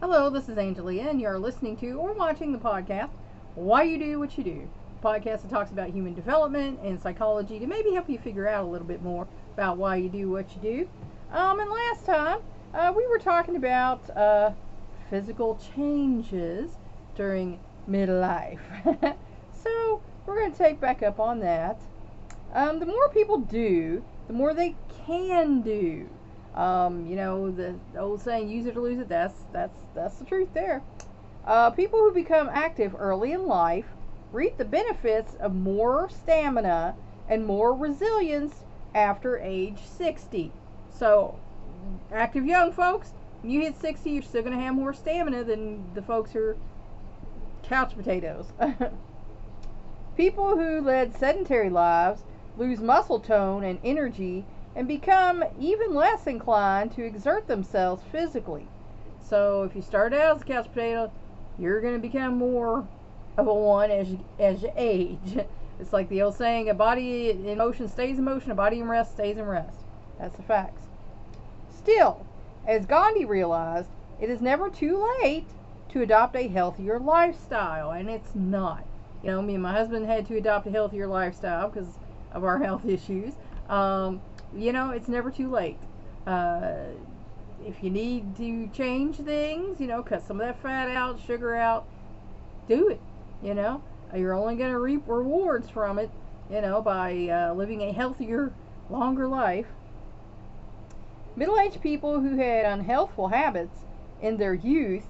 Hello, this is Angelia, and you're listening to or watching the podcast, Why You Do What You Do. A podcast that talks about human development and psychology to maybe help you figure out a little bit more about why you do what you do. And last time, we were talking about physical changes during midlife. So, we're going to take back up on that. The more people do, the more they can do. The old saying, use it or lose it, that's the truth there. People who become active early in life reap the benefits of more stamina and more resilience after age 60. So, active young folks, when you hit 60, you're still going to have more stamina than the folks who are couch potatoes. People who led sedentary lives lose muscle tone and energy and become even less inclined to exert themselves physically. So if you start out as a couch potato, you're going to become more of a one as you age. It's like the old saying, a body in motion stays in motion, a body in rest stays in rest. That's the facts. Still, as Gandhi realized, it is never too late to adopt a healthier lifestyle, and it's not. Me and my husband had to adopt a healthier lifestyle because of our health issues. It's never too late. If you need to change things, cut some of that fat out, sugar out, do it. You're only going to reap rewards from it, by living a healthier, longer life. Middle-aged people who had unhealthful habits in their youth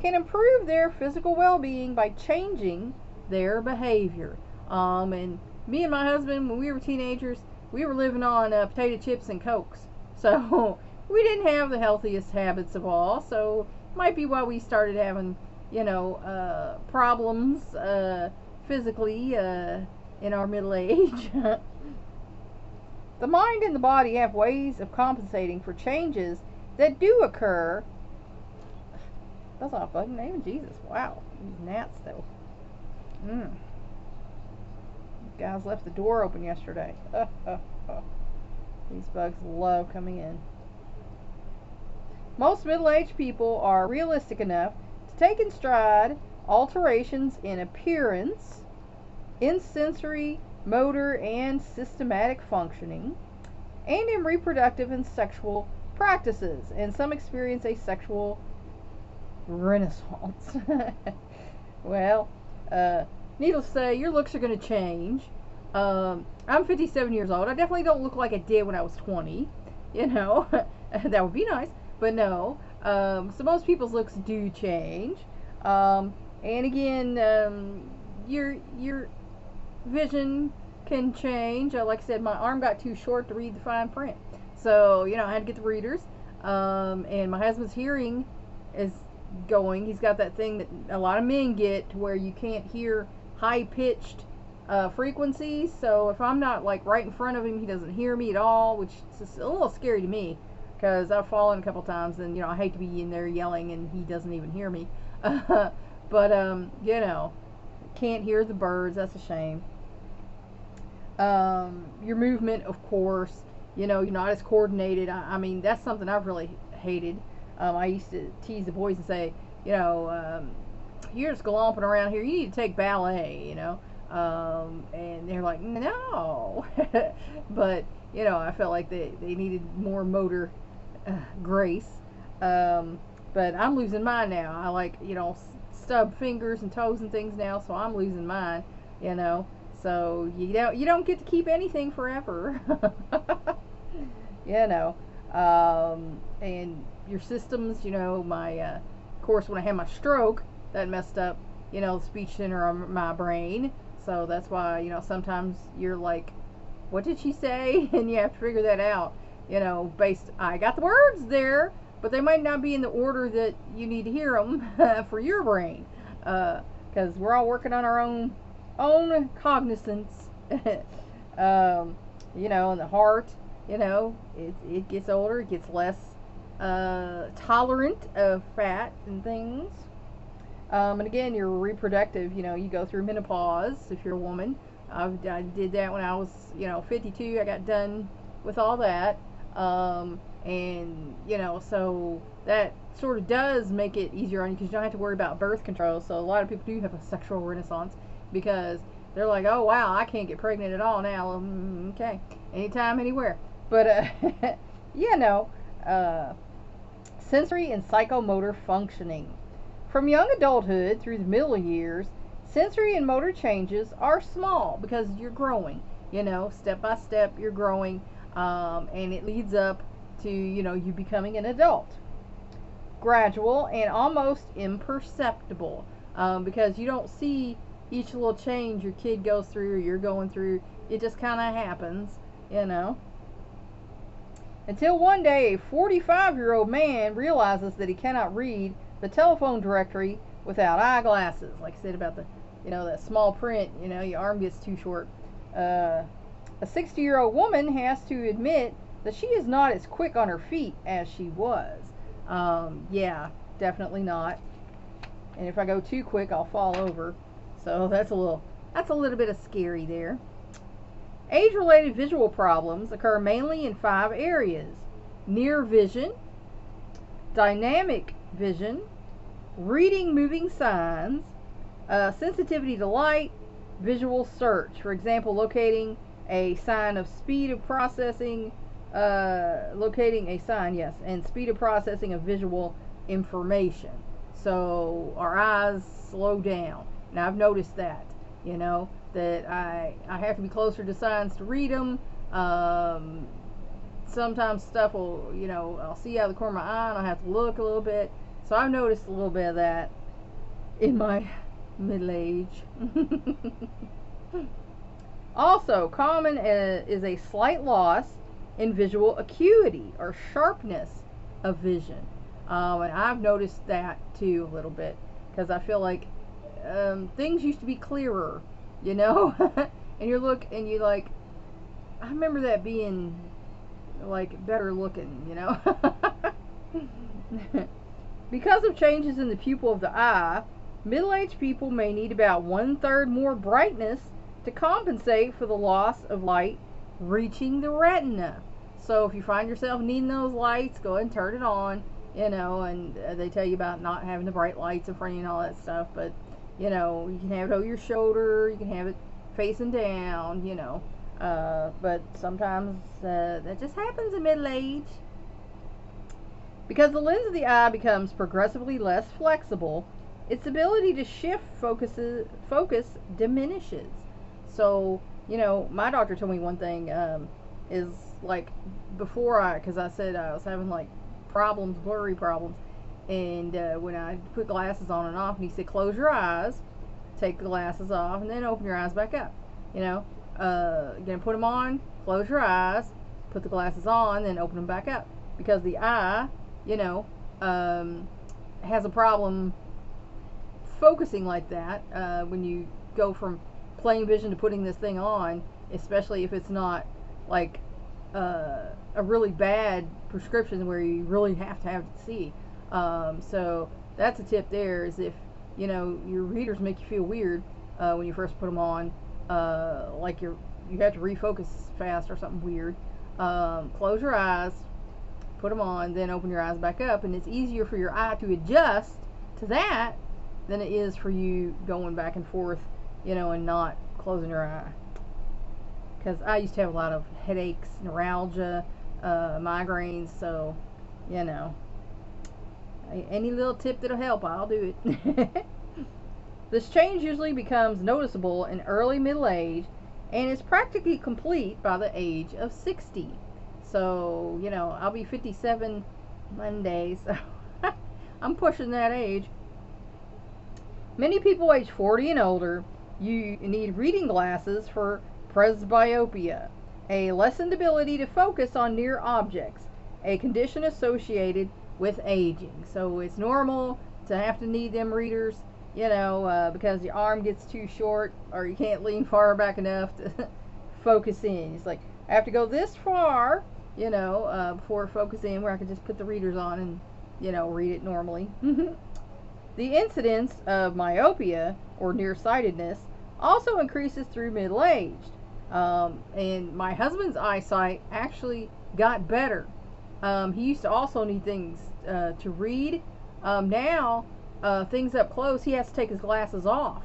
can improve their physical well-being by changing their behavior. And me and my husband, when we were teenagers, we were living on potato chips and Cokes. So we didn't have the healthiest habits of all. So it might be why we started having, problems physically in our middle age. The mind and the body have ways of compensating for changes that do occur. That's not a fucking name of Jesus. Wow. These gnats, though. Guys left the door open yesterday. These bugs love coming in. Most middle-aged people are realistic enough to take in stride alterations in appearance, in sensory, motor, and systematic functioning, and in reproductive and sexual practices, and some experience a sexual renaissance. Well, needless to say, your looks are going to change. I'm 57 years old. I definitely don't look like I did when I was 20. That would be nice, but no. So most people's looks do change. And again, your vision can change. Like I said, my arm got too short to read the fine print. So, I had to get the readers. And my husband's hearing is going. He's got that thing that a lot of men get to where you can't hear high-pitched frequencies. So if I'm not like right in front of him, he doesn't hear me at all, which is a little scary to me because I've fallen a couple times and I hate to be in there yelling and he doesn't even hear me. But can't hear the birds. That's a shame. Your movement, of course, you're not as coordinated. I mean, that's something I've really hated. I used to tease the boys and say, you're just glomping around here. You need to take ballet, and they're like, no. But, I felt like they needed more motor grace. But I'm losing mine now. I like, stub fingers and toes and things now, so I'm losing mine, So you don't get to keep anything forever. And your systems, of course, when I had my stroke, that messed up, the speech center of my brain. So that's why, sometimes you're like, what did she say? And you have to figure that out, I got the words there, but they might not be in the order that you need to hear them for your brain. Because we're all working on our own cognizance. And the heart, it gets older, it gets less tolerant of fat and things. And again, you're reproductive, you go through menopause if you're a woman. I did that when I was, 52. I got done with all that. And, you know, so that sort of does make it easier on you because you don't have to worry about birth control. So a lot of people do have a sexual renaissance because they're like, oh, wow, I can't get pregnant at all now. Okay, anytime, anywhere. But, you know, sensory and psychomotor functioning. From young adulthood through the middle years, sensory and motor changes are small because you're growing. You know, step by step, you're growing, and it leads up to, you know, you becoming an adult. Gradual and almost imperceptible, because you don't see each little change your kid goes through or you're going through. It just kind of happens, you know. Until one day a 45-year-old man realizes that he cannot read the telephone directory without eyeglasses. Like I said about the, you know, that small print, you know, your arm gets too short. A 60-year-old woman has to admit that she is not as quick on her feet as she was. Yeah, definitely not. And if I go too quick, I'll fall over. So that's a little bit of scary there. Age-related visual problems occur mainly in 5 areas: near vision, dynamic vision, reading moving signs, sensitivity to light, visual search. For example, locating a sign of speed of processing, locating a sign, yes, and speed of processing of visual information. So our eyes slow down. Now I've noticed that, you know, that I have to be closer to signs to read them. Sometimes stuff will, you know, I'll see out of the corner of my eye and I'll have to look a little bit. So I've noticed a little bit of that in my middle age. Also, common is a slight loss in visual acuity or sharpness of vision. And I've noticed that too a little bit because I feel like things used to be clearer, you know. And you look and you like, I remember that being like better looking, you know. Because of changes in the pupil of the eye, middle-aged people may need about 1/3 more brightness to compensate for the loss of light reaching the retina. So if you find yourself needing those lights, go ahead and turn it on, you know. And they tell you about not having the bright lights in front of you and all that stuff, but you know, you can have it over your shoulder, you can have it facing down, you know. But sometimes that just happens in middle age. Because the lens of the eye becomes progressively less flexible, its ability to shift focus diminishes. So, you know, my doctor told me one thing is like before because I said I was having like problems, blurry problems, and when I put glasses on and off, and he said, close your eyes, take the glasses off, and then open your eyes back up. You know, you're gonna put them on, close your eyes, put the glasses on, then open them back up, because the eye, you know, has a problem focusing like that when you go from plain vision to putting this thing on, especially if it's not like a really bad prescription where you really have to see. So that's a tip there, is if, you know, your readers make you feel weird when you first put them on, like you have to refocus fast or something weird, close your eyes, put them on, then open your eyes back up, and it's easier for your eye to adjust to that than it is for you going back and forth, you know, and not closing your eye. Because I used to have a lot of headaches, neuralgia, migraines, so, you know, any little tip that'll help, I'll do it. This change usually becomes noticeable in early middle age and is practically complete by the age of 60. So, you know, I'll be 57 Monday, so I'm pushing that age. Many people age 40 and older, you need reading glasses for presbyopia, a lessened ability to focus on near objects, a condition associated with aging. So it's normal to have to need them readers, you know, because your arm gets too short or you can't lean far back enough to focus in. It's like, I have to go this far, you know, before focusing, where I can just put the readers on and, you know, read it normally. The incidence of myopia, or nearsightedness, also increases through middle age. And my husband's eyesight actually got better He used to also need things to read. Now, things up close, he has to take his glasses off,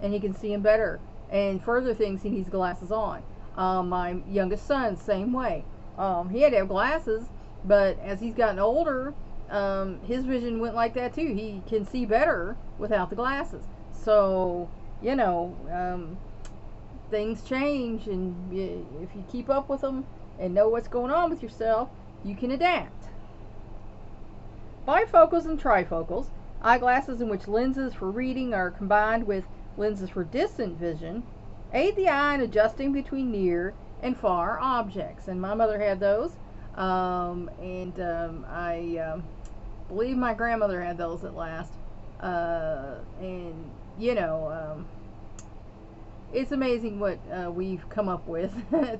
and he can see them better. And further things, he needs glasses on. My youngest son, same way. He had to have glasses, but as he's gotten older, his vision went like that too. He can see better without the glasses. So, you know, things change, and if you keep up with them and know what's going on with yourself, you can adapt. Bifocals and trifocals, eyeglasses in which lenses for reading are combined with lenses for distant vision, aid the eye in adjusting between near and far objects. And my mother had those, I believe my grandmother had those at last. And you know, it's amazing what we've come up with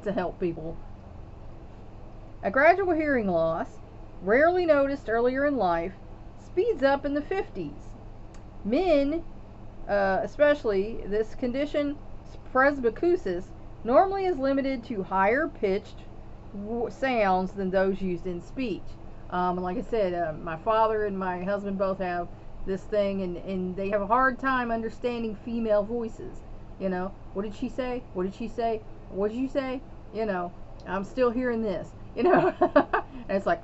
to help people. A gradual hearing loss, rarely noticed earlier in life, speeds up in the 50s. Men, especially, this condition, Presbycusis, normally is limited to higher pitched sounds than those used in speech. And like I said, my father and my husband both have this thing, and they have a hard time understanding female voices. You know, what did she say? What did she say? What did you say? You know, I'm still hearing this. You know, and it's like,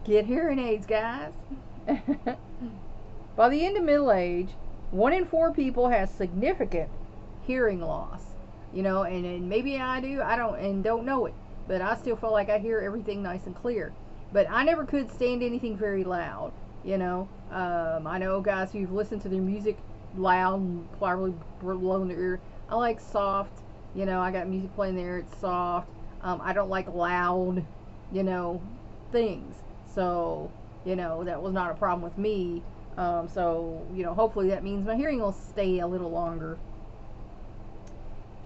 get hearing aids, guys. By the end of middle age, 1 in 4 people has significant hearing loss. You know, and maybe I don't know it, but I still feel like I hear everything nice and clear. But I never could stand anything very loud. You know, I know guys who've listened to their music loud and probably blowing their ear. I like soft. You know, I got music playing there. It's soft. I don't like loud, you know, things. So, you know, that was not a problem with me. So, you know, hopefully that means my hearing will stay a little longer.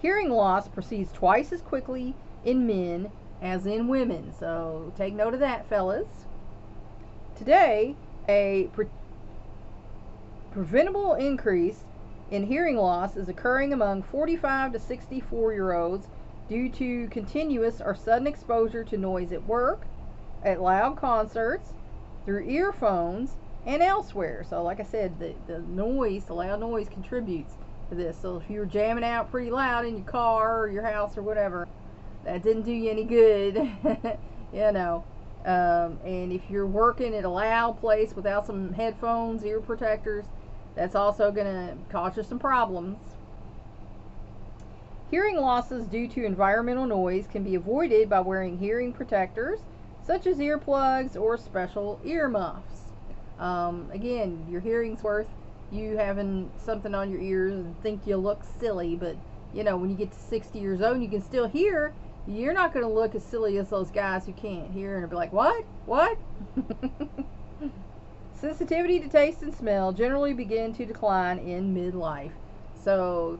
Hearing loss proceeds twice as quickly in men as in women. So take note of that, fellas. Today, a preventable increase in hearing loss is occurring among 45 to 64-year-olds due to continuous or sudden exposure to noise at work, at loud concerts, through earphones, and elsewhere. So like I said, the loud noise contributes to this. So if you're jamming out pretty loud in your car or your house or whatever, that didn't do you any good. You know. And if you're working at a loud place without some headphones, ear protectors, that's also going to cause you some problems. Hearing losses due to environmental noise can be avoided by wearing hearing protectors, such as earplugs or special ear muffs. Again, your hearing's worth you having something on your ears and think you look silly, but you know, when you get to 60 years old and you can still hear, you're not going to look as silly as those guys who can't hear and be like, what? Sensitivity to taste and smell generally begin to decline in midlife. So,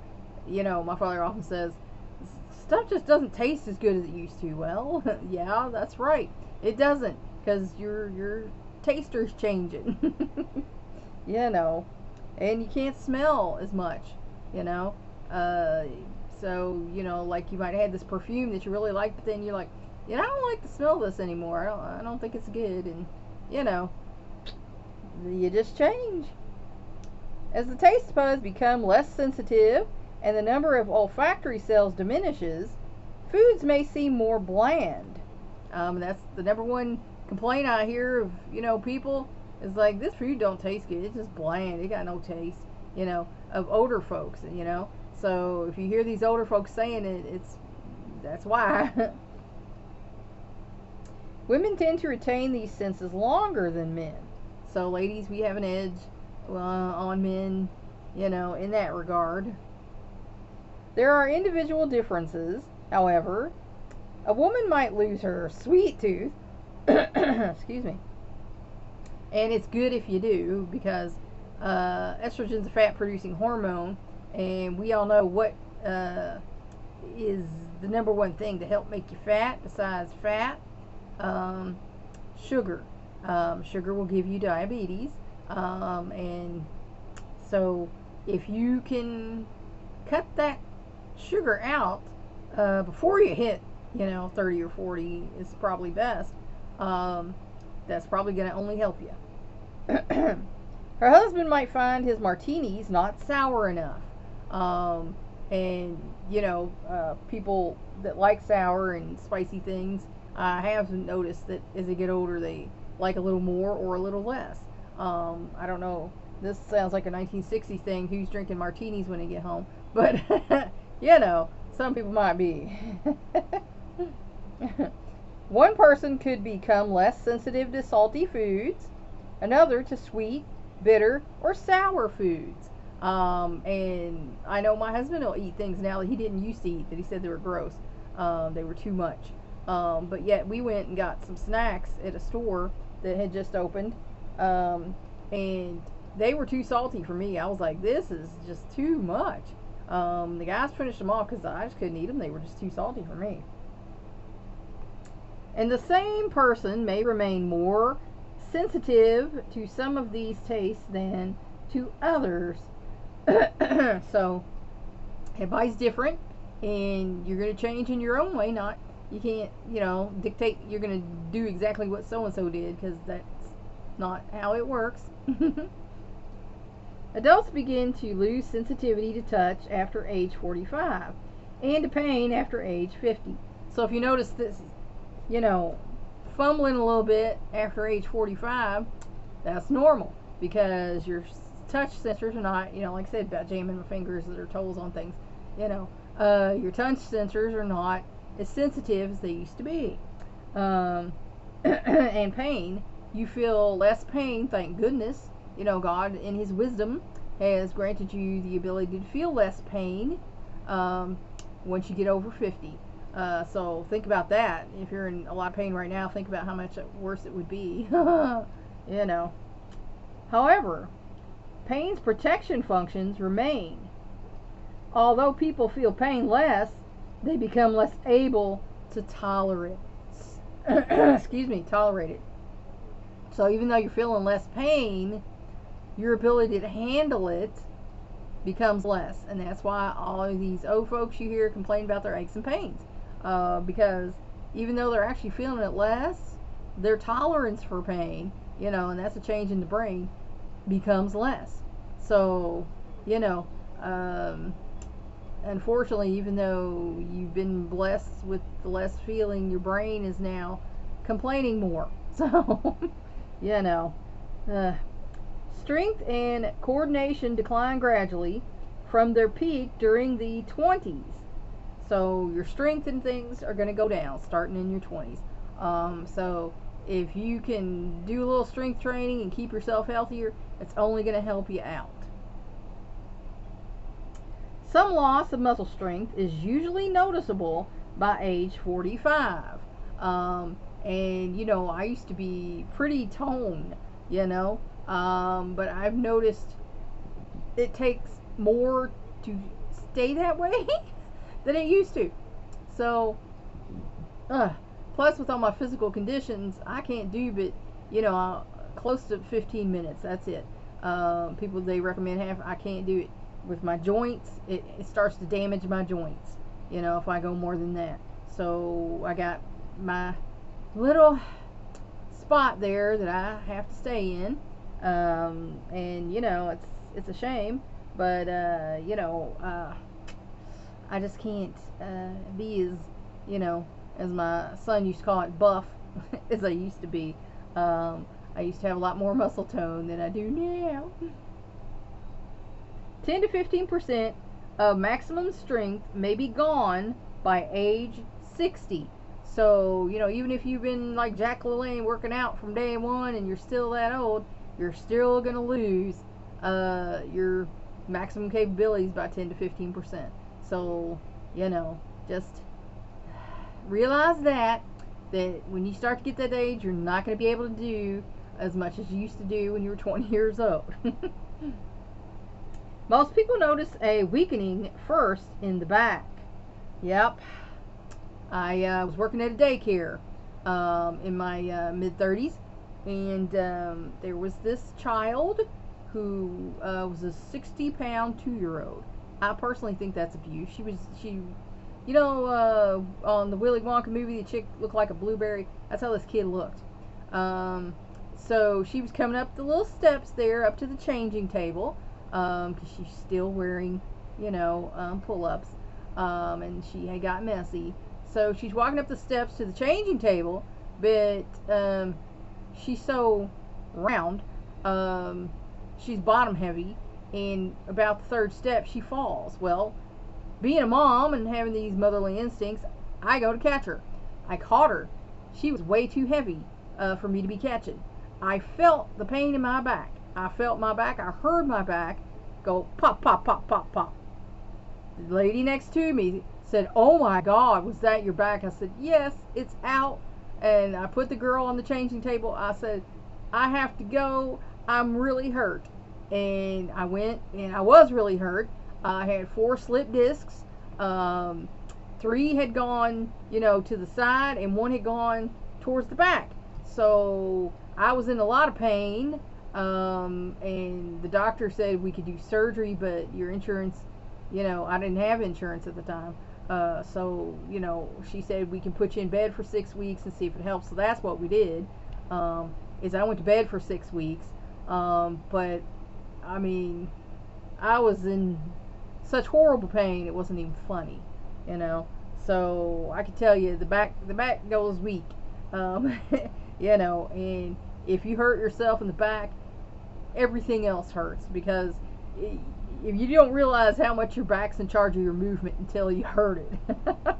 you know, my father often says, stuff just doesn't taste as good as it used to. Well, yeah, that's right. It doesn't, because your taster's changing. You know, and you can't smell as much, you know. So, you know, like you might have had this perfume that you really like, but then you're like, you know, I don't like the smell of this anymore. I don't think it's good. And, you know, you just change. As the taste buds become less sensitive and the number of olfactory cells diminishes, foods may seem more bland. That's the number one complaint I hear of, you know, people is like, this food don't taste good. It's just bland. It got no taste, you know, of older folks, you know. So if you hear these older folks saying it, that's why. Women tend to retain these senses longer than men. So ladies, we have an edge on men, you know, in that regard. There are individual differences, however. A woman might lose her sweet tooth, excuse me, and it's good if you do, because estrogen's a fat-producing hormone, and we all know what is the number one thing to help make you fat besides fat. Sugar. Sugar will give you diabetes, and so if you can cut that sugar out before you hit, 30 or 40 is probably best. That's probably going to only help you. Her husband might find his martinis not sour enough. And, people that like sour and spicy things, I have noticed that as they get older, they like a little more or a little less. I don't know. This sounds like a 1960s thing. Who's drinking martinis when they get home? But, some people might be. One person could become less sensitive to salty foods, another to sweet, bitter, or sour foods. And I know my husband will eat things now that he didn't used to eat, that he said they were gross. They were too much. But yet we went and got some snacks at a store that had just opened. And they were too salty for me. I was like, this is just too much. The guys finished them off because I just couldn't eat them. They were just too salty for me. And the same person may remain more sensitive to some of these tastes than to others. So everybody's different, and you're going to change in your own way. You can't dictate you're going to do exactly what so and so did, because that's not how it works. Adults begin to lose sensitivity to touch after age 45 and to pain after age 50. So if you notice this, fumbling a little bit after age 45, that's normal, because your touch sensors are not, like I said about jamming my fingers or toes on things, your touch sensors are not as sensitive as they used to be. And pain, you feel less pain, thank goodness. God in his wisdom has granted you the ability to feel less pain once you get over 50. So think about that. If you're in a lot of pain right now, think about how much worse it would be. However, pain's protection functions remain. Although people feel pain less, they become less able to tolerate it. So even though you're feeling less pain, your ability to handle it becomes less. And that's why all of these old folks you hear complain about their aches and pains. Because even though they're actually feeling it less, their tolerance for pain, and that's a change in the brain, becomes less. So, unfortunately, even though you've been blessed with the less feeling, your brain is now complaining more. So, strength and coordination decline gradually from their peak during the 20s. So your strength and things are going to go down starting in your 20s. So if you can do a little strength training and keep yourself healthier, it's only going to help you out. Some loss of muscle strength is usually noticeable by age 45. And I used to be pretty toned, but I've noticed it takes more to stay that way than it used to. So, plus with all my physical conditions, I can't do but, close to 15 minutes. That's it. People, they recommend I can't do it. With my joints, it starts to damage my joints, if I go more than that. So I got my little spot there that I have to stay in. And, it's a shame, but, I just can't be as my son used to call it, buff as I used to be. I used to have a lot more muscle tone than I do now. 10 to 15% of maximum strength may be gone by age 60. So, even if you've been like Jack LaLanne working out from day one and you're still that old, you're still going to lose your maximum capabilities by 10 to 15%. So, just realize that when you start to get that age, you're not going to be able to do as much as you used to do when you were 20 years old. Most people notice a weakening first in the back. Yep. I was working at a daycare in my mid-30s, and there was this child who was a 60-pound 2-year-old. I personally think that's abuse. She You know, on the Willy Wonka movie, the chick looked like a blueberry. That's how this kid looked. So she was coming up the little steps there up to the changing table, because she's still wearing, you know, pull-ups, and she had got messy. So she's walking up the steps to the changing table, but she's so round, she's bottom heavy, and about the third step she falls. Well, being a mom and having these motherly instincts, I go to catch her. I caught her. She was way too heavy for me to be catching. I felt the pain in my back. I felt my back. I heard my back go pop, pop, pop, pop, pop. The lady next to me said, "Oh my God, was that your back?" I said, "Yes, it's out." And I put the girl on the changing table. I said, "I have to go. I'm really hurt." And I went, and I was really hurt. I had 4 slip discs. 3 had gone, you know, to the side, and 1 had gone towards the back. So I was in a lot of pain, and the doctor said we could do surgery, but your insurance, you know, I didn't have insurance at the time. So, you know, she said we can put you in bed for 6 weeks and see if it helps. So that's what we did, is I went to bed for 6 weeks. But, I mean, I was in such horrible pain, it wasn't even funny, you know. So I can tell you, the back goes weak, you know, and if you hurt yourself in the back, everything else hurts, because if you don't realize how much your back's in charge of your movement until you hurt it.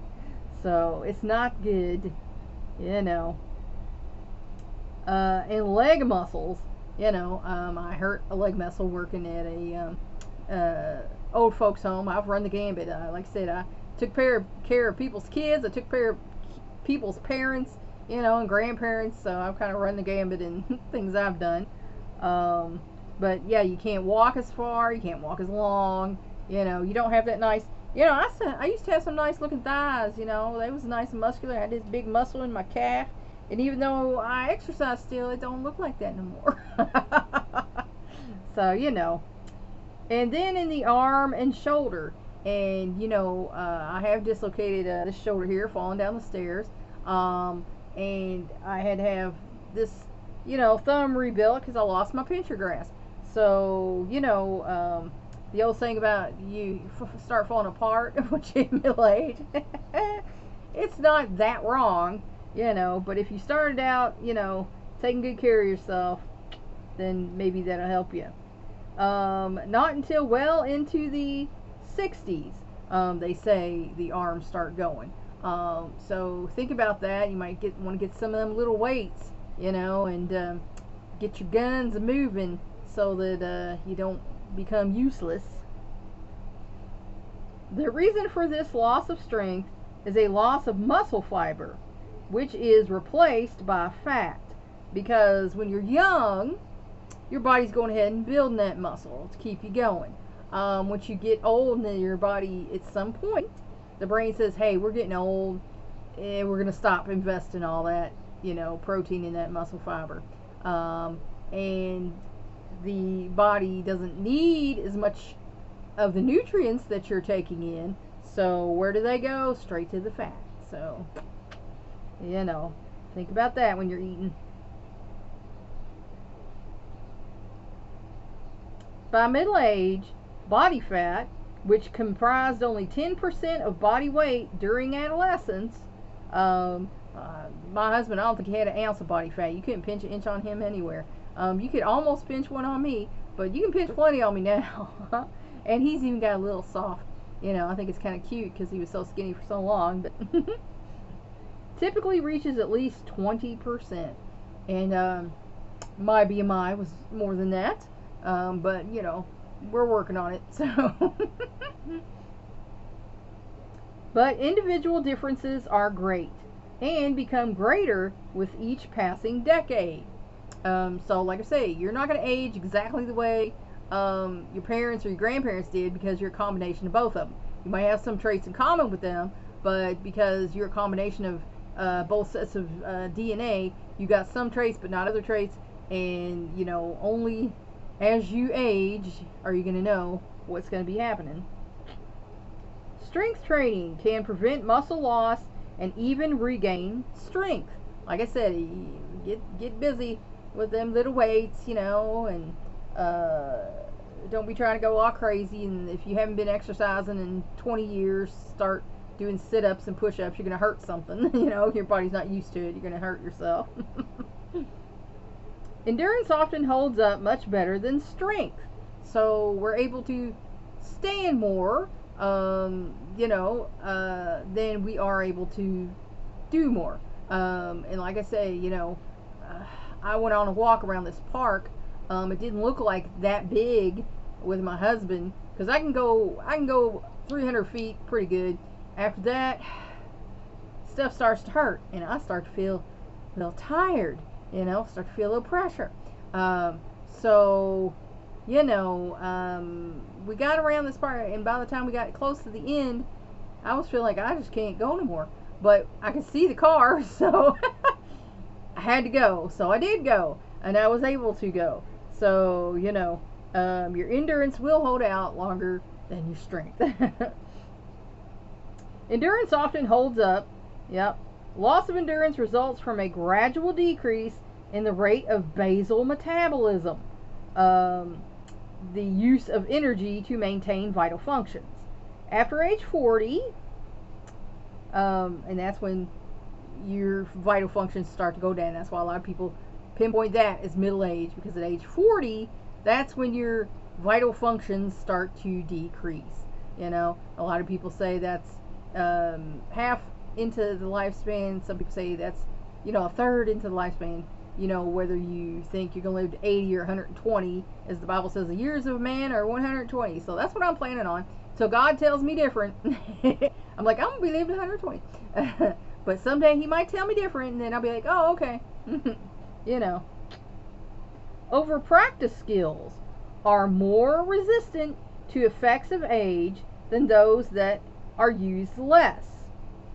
So it's not good, you know. And leg muscles, you know, I hurt a leg muscle working at a old folks home. I've run the gambit. Like I said, I took care of people's kids. I took care of people's parents, you know, and grandparents. So I've kind of run the gambit in things I've done. But yeah, you can't walk as far. You can't walk as long. You know, you don't have that nice. You know, I used to have some nice looking thighs. You know, they was nice and muscular. I had this big muscle in my calf. And even though I exercise still, it don't look like that no more. So, you know. And then in the arm and shoulder. And, you know, I have dislocated this shoulder here, falling down the stairs. And I had to have this, you know, thumb rebuilt because I lost my pincher grasp. So, you know, the old saying about you start falling apart when you're middle-aged. It's not that wrong, you know, but if you started out, you know, taking good care of yourself, then maybe that'll help you. Not until well into the 60s, they say the arms start going. So think about that. You might want to get some of them little weights, you know, and get your guns moving so that you don't become useless. The reason for this loss of strength is a loss of muscle fiber, which is replaced by fat. Because when you're young, your body's going ahead and building that muscle to keep you going. Once you get old in your body, at some point, the brain says, hey, we're getting old, and we're going to stop investing all that, you know, protein in that muscle fiber. And the body doesn't need as much of the nutrients that you're taking in. So where do they go? Straight to the fat. So, you know, think about that when you're eating. By middle age, body fat, which comprised only 10% of body weight during adolescence, my husband, I don't think he had an ounce of body fat. You couldn't pinch an inch on him anywhere. You could almost pinch one on me, but you can pinch plenty on me now. And he's even got a little soft, you know, I think it's kind of cute because he was so skinny for so long, but typically reaches at least 20%. And my BMI was more than that, but, you know, we're working on it, so. But individual differences are great and become greater with each passing decade. So like I say, you're not going to age exactly the way your parents or your grandparents did, because you're a combination of both of them. You might have some traits in common with them, but because you're a combination of both sets of DNA, you got some traits but not other traits, and, you know, only as you age are you going to know what's going to be happening. Strength training can prevent muscle loss and even regain strength. Like I said, get busy with them little weights, you know, and don't be trying to go all crazy. And if you haven't been exercising in 20 years, start doing sit-ups and push-ups. You're going to hurt something. You know, your body's not used to it. You're going to hurt yourself. Endurance often holds up much better than strength. So we're able to stand more, you know, than we are able to do more. And like I say, you know, I went on a walk around this park. It didn't look like that big with my husband, because I can go 300 feet pretty good. After that, stuff starts to hurt, and I start to feel a little tired, you know, start to feel a little pressure. So, you know, we got around this part, and by the time we got close to the end, I was feeling like I just can't go no more. But I could see the car, so I had to go. So I did go, and I was able to go. So, you know, your endurance will hold out longer than your strength. Endurance often holds up. Yep. Loss of endurance results from a gradual decrease in the rate of basal metabolism, the use of energy to maintain vital functions. After age 40, and that's when your vital functions start to go down. That's why a lot of people pinpoint that as middle age, because at age 40, that's when your vital functions start to decrease. You know, a lot of people say that's half into the lifespan. Some people say that's, you know, a third into the lifespan. You know, whether you think you're going to live to 80 or 120, as the Bible says, the years of a man are 120. So that's what I'm planning on. So God tells me different. I'm like, I'm going to be living to 120. But someday he might tell me different, and then I'll be like, oh, okay. You know. Over-practiced skills are more resistant to effects of age than those that are used less.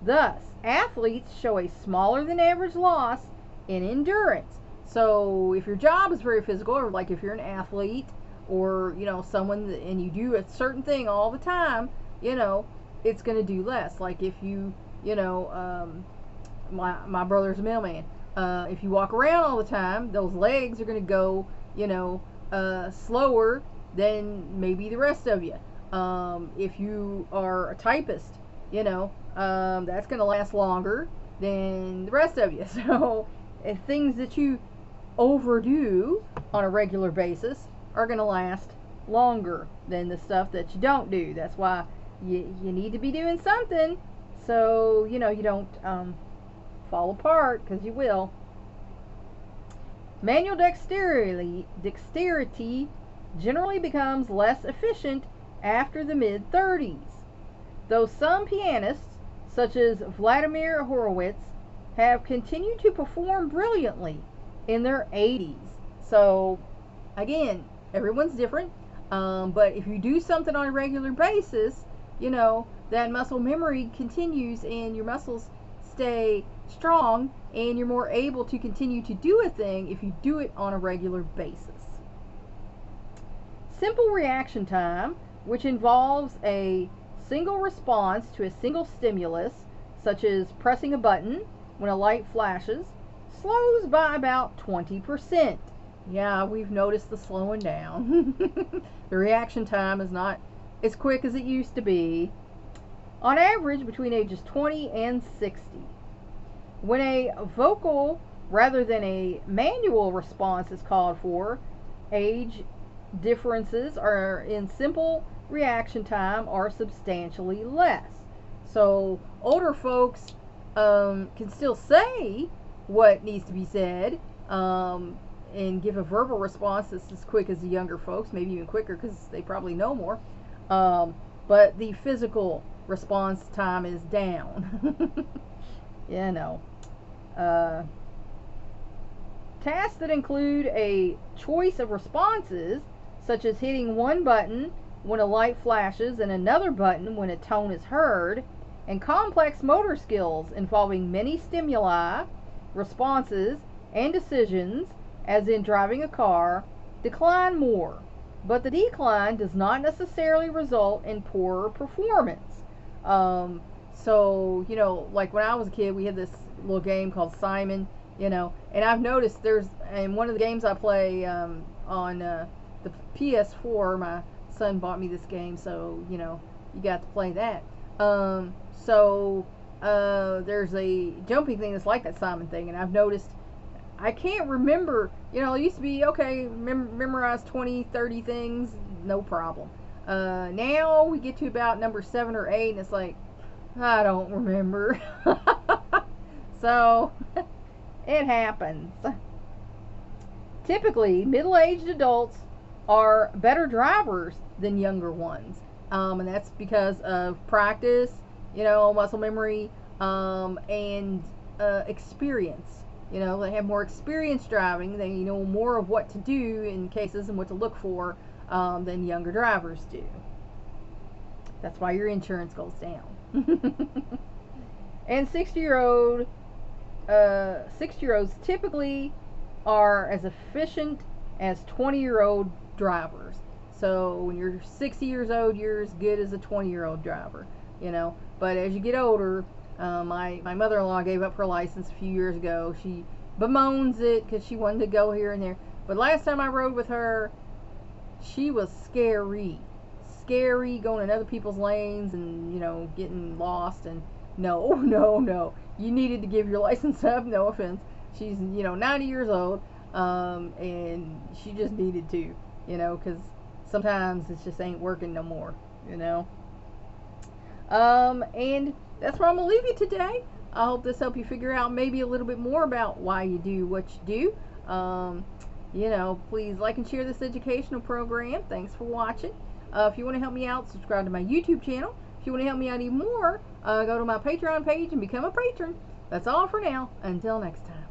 Thus, athletes show a smaller than average loss in endurance. So if your job is very physical, or like if you're an athlete, or, you know, someone that, and you do a certain thing all the time, you know, it's going to do less. Like if you, you know, my brother's a mailman. If you walk around all the time, those legs are going to go, you know, slower than maybe the rest of you. If you are a typist, you know, that's going to last longer than the rest of you. So things that you overdo on a regular basis are going to last longer than the stuff that you don't do. That's why you need to be doing something, so, you know, you don't fall apart, because you will. Manual dexterity generally becomes less efficient after the mid-30s, though some pianists, such as Vladimir Horowitz, have continued to perform brilliantly in their 80s. So, again, everyone's different, but if you do something on a regular basis, you know, that muscle memory continues and your muscles stay strong, and you're more able to continue to do a thing if you do it on a regular basis. Simple reaction time, which involves a single response to a single stimulus, such as pressing a button when a light flashes, slows by about 20%. Yeah, we've noticed the slowing down. The reaction time is not as quick as it used to be. On average, between ages 20 and 60. When a vocal rather than a manual response is called for, age differences are in simple reaction time are substantially less. So older folks can still say what needs to be said, and give a verbal response that's as quick as the younger folks, maybe even quicker because they probably know more. But the physical response time is down. You know. Tasks that include a choice of responses, such as hitting one button when a light flashes and another button when a tone is heard, and complex motor skills involving many stimuli, responses, and decisions, as in driving a car, decline more. But the decline does not necessarily result in poorer performance. So, you know, like when I was a kid, we had this little game called Simon, you know, and I've noticed in one of the games I play on the PS4, my son bought me this game, so, you know, you got to play that. There's a jumping thing that's like that Simon thing, and I've noticed I can't remember, you know, it used to be, okay, memorize 20, 30 things, no problem. Now we get to about number 7 or 8, and it's like, I don't remember. So, it happens. Typically, middle-aged adults are better drivers than younger ones. And that's because of practice, you know, muscle memory, and experience. You know, they have more experience driving. They know more of what to do in cases and what to look for than younger drivers do. That's why your insurance goes down. And 60-year-olds typically are as efficient as 20-year-old drivers. So when you're 60 years old, you're as good as a 20-year-old driver, you know. But as you get older, my mother-in-law gave up her license a few years ago. She bemoans it because she wanted to go here and there. But last time I rode with her, she was scary going in other people's lanes and, you know, getting lost. And no, you needed to give your license up. No offense. She's, you know, 90 years old, and she just needed to, you know, because sometimes it just ain't working no more, you know. And that's where I'm going to leave you today. I hope this helped you figure out maybe a little bit more about why you do what you do. You know, please like and share this educational program. Thanks for watching. If you want to help me out, subscribe to my YouTube channel. If you want to help me out even more, go to my Patreon page and become a patron. That's all for now. Until next time.